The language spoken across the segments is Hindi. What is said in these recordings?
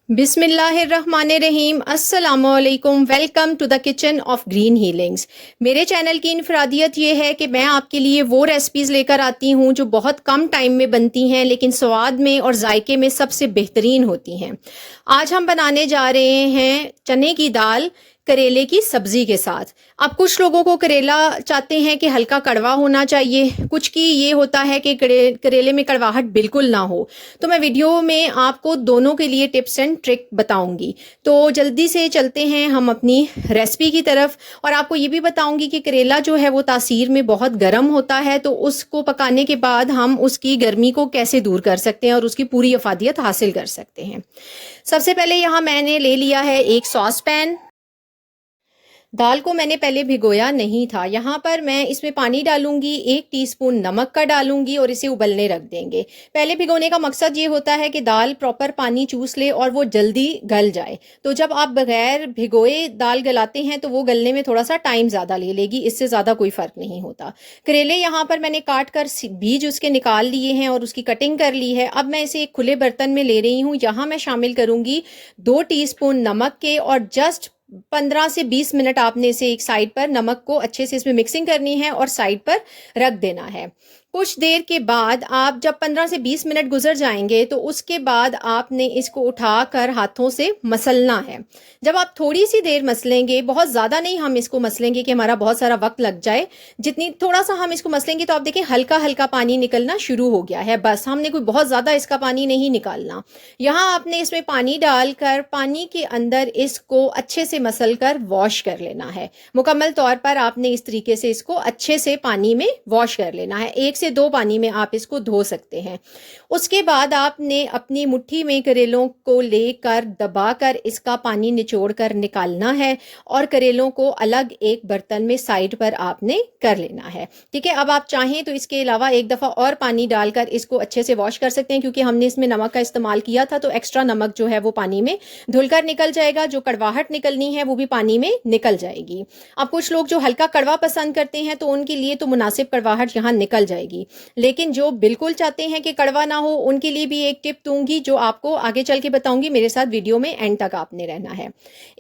बिस्मिल्लाहिर्रहमानिर्रहीम अस्सलामुअलैकुम। Welcome to the kitchen of green healings. मेरे चैनल की इनफरादियत ये है कि मैं आपके लिए वो रेसिपीज़ लेकर आती हूँ जो बहुत कम टाइम में बनती हैं लेकिन स्वाद में और जायके में सबसे बेहतरीन होती हैं। आज हम बनाने जा रहे हैं चने की दाल करेले की सब्ज़ी के साथ। अब कुछ लोगों को करेला चाहते हैं कि हल्का कड़वा होना चाहिए, कुछ की ये होता है कि करेले में कड़वाहट बिल्कुल ना हो। तो मैं वीडियो में आपको दोनों के लिए टिप्स एंड ट्रिक बताऊंगी। तो जल्दी से चलते हैं हम अपनी रेसिपी की तरफ। और आपको ये भी बताऊंगी कि करेला जो है वो तासीर में बहुत गर्म होता है, तो उसको पकाने के बाद हम उसकी गर्मी को कैसे दूर कर सकते हैं और उसकी पूरी अफादियत हासिल कर सकते हैं। सबसे पहले यहाँ मैंने ले लिया है एक सॉस पैन। दाल को मैंने पहले भिगोया नहीं था। यहाँ पर मैं इसमें पानी डालूंगी, 1 टीस्पून नमक का डालूंगी और इसे उबलने रख देंगे। पहले भिगोने का मकसद ये होता है कि दाल प्रॉपर पानी चूस ले और वो जल्दी गल जाए। तो जब आप बगैर भिगोए दाल गलाते हैं तो वो गलने में थोड़ा सा टाइम ज़्यादा ले लेगी, इससे ज़्यादा कोई फ़र्क नहीं होता। करेले यहाँ पर मैंने काट कर बीज उसके निकाल लिए हैं और उसकी कटिंग कर ली है। अब मैं इसे एक खुले बर्तन में ले रही हूँ। यहाँ मैं शामिल करूँगी 2 टीस्पून नमक के और जस्ट 15 से 20 मिनट आपने इसे एक साइड पर नमक को अच्छे से इसमें मिक्सिंग करनी है और साइड पर रख देना है। कुछ देर के बाद आप जब 15 से 20 मिनट गुजर जाएंगे तो उसके बाद आपने इसको उठाकर हाथों से मसलना है। जब आप थोड़ी सी देर मसलेंगे, बहुत ज़्यादा नहीं हम इसको मसलेंगे कि हमारा बहुत सारा वक्त लग जाए, जितनी थोड़ा सा हम इसको मसलेंगे तो आप देखें हल्का हल्का पानी निकलना शुरू हो गया है। बस हमने कोई बहुत ज़्यादा इसका पानी नहीं निकालना। यहाँ आपने इसमें पानी डालकर पानी के अंदर इसको अच्छे से मसल कर वॉश कर लेना है। मुकम्मल तौर पर आपने इस तरीके से इसको अच्छे से पानी में वॉश कर लेना है। 1 से 2 पानी में आप इसको धो सकते हैं। उसके बाद आपने अपनी मुट्ठी में करेलों को लेकर दबाकर इसका पानी निचोड़कर निकालना है और करेलों को अलग एक बर्तन में साइड पर आपने कर लेना है। ठीक है, अब आप चाहें तो इसके अलावा एक दफ़ा और पानी डालकर इसको अच्छे से वॉश कर सकते हैं, क्योंकि हमने इसमें नमक का इस्तेमाल किया था तो एक्स्ट्रा नमक जो है वो पानी में धुलकर निकल जाएगा। जो कड़वाहट निकलनी है वो भी पानी में निकल जाएगी। अब कुछ लोग जो हल्का कड़वा पसंद करते हैं तो उनके लिए तो मुनासिब कड़वाहट यहाँ निकल जाएगी, लेकिन जो बिल्कुल चाहते हैं कि कड़वा ना हो उनके लिए भी एक टिप दूंगी जो आपको आगे चल के बताऊंगी। मेरे साथ वीडियो में एंड तक आपने रहना है।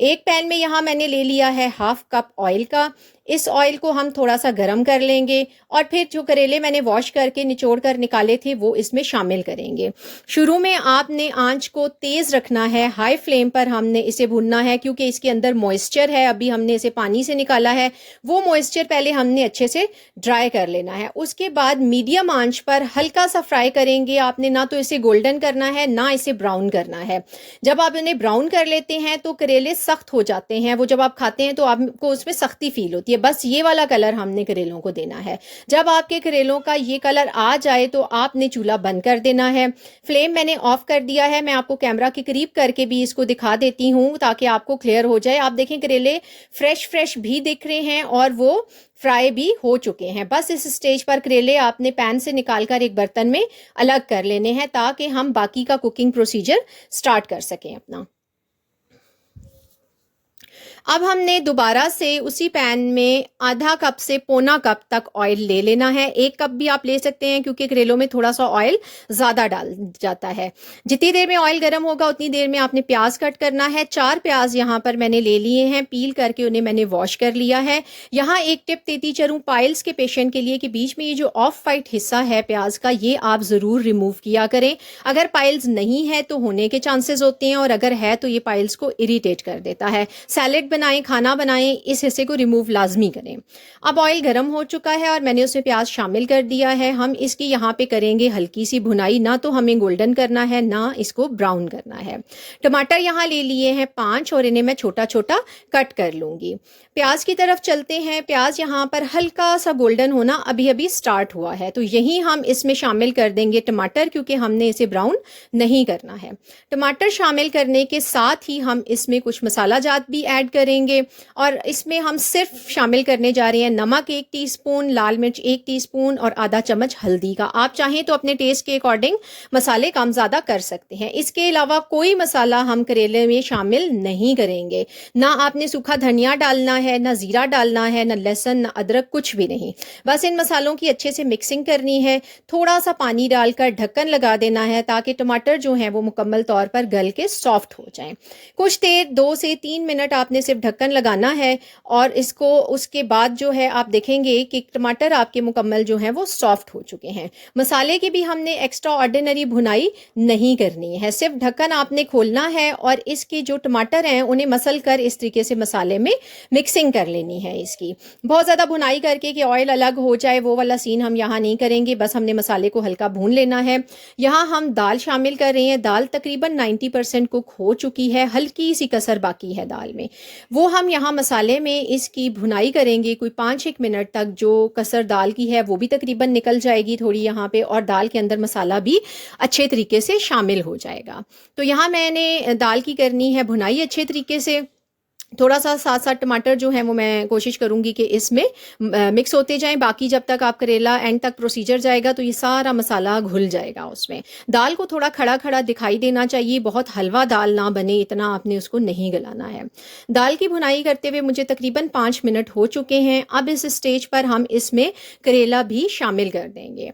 एक पैन में यहाँ मैंने ले लिया है 1/2 कप ऑयल का। इस ऑयल को हम थोड़ा सा गर्म कर लेंगे और फिर जो करेले मैंने वॉश करके निचोड़ कर निकाले थे वो इसमें शामिल करेंगे। शुरू में आपने आंच को तेज़ रखना है, हाई फ्लेम पर हमने इसे भूनना है, क्योंकि इसके अंदर मॉइस्चर है। अभी हमने इसे पानी से निकाला है, वो मॉइस्चर पहले हमने अच्छे से ड्राई कर लेना है। उसके बाद मीडियम आंच पर हल्का सा फ्राई करेंगे। आपने ना तो इसे गोल्डन करना है ना इसे ब्राउन करना है। जब आप इन्हें ब्राउन कर लेते हैं तो करेले सख्त हो जाते हैं, वो जब आप खाते हैं तो आपको उसमें सख्ती फील होती है। बस ये वाला कलर हमने करेलों को देना है। जब आपके करेलों का ये कलर आ जाए तो आपने चूल्हा बंद कर देना है। फ्लेम मैंने ऑफ कर दिया है। मैं आपको कैमरा के करीब करके भी इसको दिखा देती हूँ ताकि आपको क्लियर हो जाए। आप देखें करेले फ्रेश भी दिख रहे हैं और वो फ्राई भी हो चुके हैं। बस इस स्टेज पर करेले आपने पैन से निकालकर एक बर्तन में अलग कर लेने हैं ताकि हम बाकी का कुकिंग प्रोसीजर स्टार्ट कर सकें अपना। अब हमने दोबारा से उसी पैन में आधा कप से पौना कप तक ऑयल ले लेना है। 1 कप भी आप ले सकते हैं क्योंकि करेलों में थोड़ा सा ऑयल ज़्यादा डाल जाता है। जितनी देर में ऑयल गर्म होगा उतनी देर में आपने प्याज कट करना है। 4 प्याज यहाँ पर मैंने ले लिए हैं, पील करके उन्हें मैंने वॉश कर लिया है। यहाँ एक टिप देती चलूँ पाइल्स के पेशेंट के लिए कि बीच में ये जो ऑफ वाइट हिस्सा है प्याज का, ये आप ज़रूर रिमूव किया करें। अगर पाइल्स नहीं है तो होने के चांसेस होते हैं और अगर है तो ये पाइल्स को इरिटेट कर देता है। सैलेड बनाएं, खाना बनाएं, इस हिस्से को रिमूव लाजमी करें। अब ऑयल गर्म हो चुका है और मैंने उसमें प्याज शामिल कर दिया है। हम इसकी यहाँ पे करेंगे हल्की सी भुनाई, ना तो हमें गोल्डन करना है ना इसको ब्राउन करना है। टमाटर यहाँ ले लिए हैं 5 और इन्हें मैं छोटा छोटा कट कर लूँगी। प्याज की तरफ चलते हैं। प्याज यहाँ पर हल्का सा गोल्डन होना अभी अभी स्टार्ट हुआ है, तो यही हम इसमें शामिल कर देंगे टमाटर, क्योंकि हमने इसे ब्राउन नहीं करना है। टमाटर शामिल करने के साथ ही हम इसमें कुछ मसाला जात भी ऐड करेंगे और इसमें हम सिर्फ शामिल करने जा रहे हैं नमक 1 टीस्पून, लाल मिर्च 1 टीस्पून और आधा चम्मच हल्दी का। आप चाहें तो अपने टेस्ट के अकॉर्डिंग मसाले कम ज़्यादा कर सकते हैं। इसके अलावा कोई मसाला हम करेले में शामिल नहीं करेंगे। ना आपने सूखा धनिया डालना है, ना ज़ीरा डालना है, ना लहसुन, ना अदरक, कुछ भी नहीं। बस इन मसालों की अच्छे से मिक्सिंग करनी है। थोड़ा सा पानी डालकर ढक्कन लगा देना है ताकि टमाटर जो हैं वो मुकम्मल तौर पर गल के सॉफ्ट हो जाएं। कुछ देर 2 से 3 मिनट आपने सिर्फ ढक्कन लगाना है और इसको उसके बाद जो है आप देखेंगे कि टमाटर आपके मुकम्मल जो हैं वो सॉफ्ट हो चुके हैं। मसाले की भी हमने एक्स्ट्रा ऑर्डिनरी भुनाई नहीं करनी है, सिर्फ ढक्कन आपने खोलना है और इसके जो टमाटर हैं उन्हें मसल कर इस तरीके से मसाले में मिक्सिंग कर लेनी है। इसकी बहुत ज़्यादा भुनाई करके कि ऑयल अलग हो जाए वो वाला सीन हम यहाँ नहीं करेंगे। बस हमने मसाले को हल्का भून लेना है। यहाँ हम दाल शामिल कर रहे हैं। दाल तकरीबन 90% कुक हो चुकी है, हल्की सी कसर बाकी है दाल में। वो हम यहाँ मसाले में इसकी भुनाई करेंगे कोई 5-1 मिनट तक। जो कसर दाल की है वो भी तकरीबन निकल जाएगी थोड़ी यहाँ पे और दाल के अंदर मसाला भी अच्छे तरीके से शामिल हो जाएगा। तो यहाँ मैंने दाल की करनी है भुनाई अच्छे तरीके से। थोड़ा सा साथ साथ टमाटर जो है वो मैं कोशिश करूंगी कि इसमें मिक्स होते जाएं। बाकी जब तक आप करेला एंड तक प्रोसीजर जाएगा तो ये सारा मसाला घुल जाएगा उसमें। दाल को थोड़ा खड़ा खड़ा दिखाई देना चाहिए, बहुत हलवा दाल ना बने, इतना आपने उसको नहीं गलाना है। दाल की भुनाई करते हुए मुझे तकरीबन 5 मिनट हो चुके हैं। अब इस स्टेज पर हम इसमें करेला भी शामिल कर देंगे।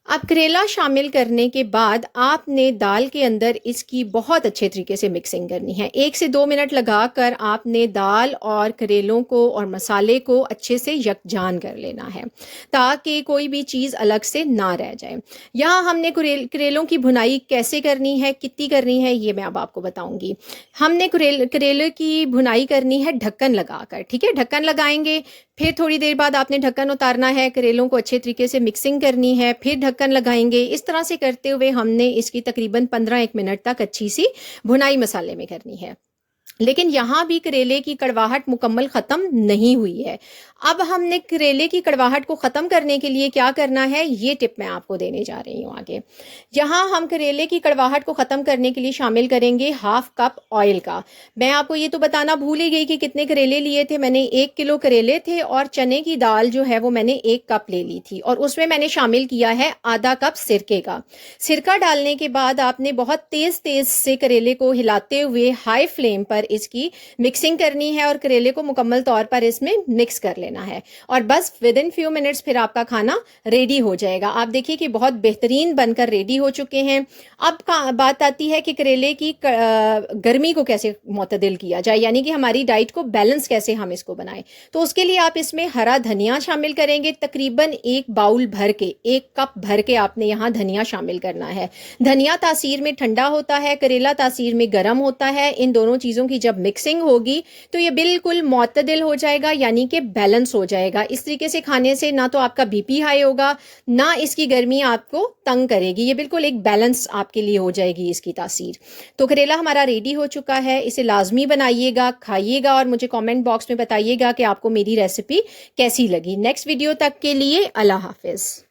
अब करेला शामिल करने के बाद आपने दाल के अंदर इसकी बहुत अच्छे तरीके से मिक्सिंग करनी है। 1 से 2 मिनट लगाकर आपने दाल और करेलों को और मसाले को अच्छे से यकजान कर लेना है ताकि कोई भी चीज़ अलग से ना रह जाए। यहाँ हमने करेलों की भुनाई कैसे करनी है, कितनी करनी है, ये मैं अब आपको बताऊंगी। हमने करेले की भुनाई करनी है ढक्कन लगाकर, ठीक है। ढक्कन लगाएंगे, फिर थोड़ी देर बाद आपने ढक्कन उतारना है, करेलों को अच्छे तरीके से मिक्सिंग करनी है, फिर ढक्कन लगाएंगे। इस तरह से करते हुए हमने इसकी तकरीबन 15-1 मिनट तक अच्छी सी भुनाई मसाले में करनी है। लेकिन यहाँ भी करेले की कड़वाहट मुकम्मल ख़त्म नहीं हुई है। अब हमने करेले की कड़वाहट को ख़त्म करने के लिए क्या करना है, ये टिप मैं आपको देने जा रही हूँ आगे। यहाँ हम करेले की कड़वाहट को ख़त्म करने के लिए शामिल करेंगे 1/2 कप ऑयल का। मैं आपको ये तो बताना भूल ही गई कि कितने करेले लिए थे। मैंने 1 किलो करेले थे और चने की दाल जो है वो मैंने 1 कप ले ली थी और उसमें मैंने शामिल किया है आधा कप सिरके का। सिरका डालने के बाद आपने बहुत तेज़ से करेले को हिलाते हुए हाई फ्लेम पर इसकी मिक्सिंग करनी है और करेले को मुकम्मल तौर पर इसमें मिक्स कर लेना है और बस विद इन फ्यू मिनट्स फिर आपका खाना रेडी हो जाएगा। आप देखिए कि बहुत बेहतरीन बनकर रेडी हो चुके हैं। अब बात आती है कि करेले की गर्मी को कैसे मुतदिल किया जाए, यानी कि हमारी डाइट को बैलेंस कैसे हम इसको बनाएं। तो उसके लिए आप इसमें हरा धनिया शामिल करेंगे। तकरीबन 1 बाउल भर के, 1 कप भर के आपने यहाँ धनिया शामिल करना है। धनिया तासीर में ठंडा होता है, करेला तासीर में गर्म होता है। इन दोनों चीज़ों की जब मिक्सिंग होगी तो ये बिल्कुल मुतदिल हो जाएगा, यानी कि बैलेंस हो जाएगा। इस तरीके से खाने से ना तो आपका बीपी हाई होगा, ना इसकी गर्मी आपको तंग करेगी। ये बिल्कुल एक बैलेंस आपके लिए हो जाएगी इसकी तासीर। तो करेला हमारा रेडी हो चुका है। इसे लाजमी बनाइएगा, खाइएगा और मुझे कमेंट बॉक्स में बताइएगा कि आपको मेरी रेसिपी कैसी लगी। नेक्स्ट वीडियो तक के लिए अल्लाह हाफिज़।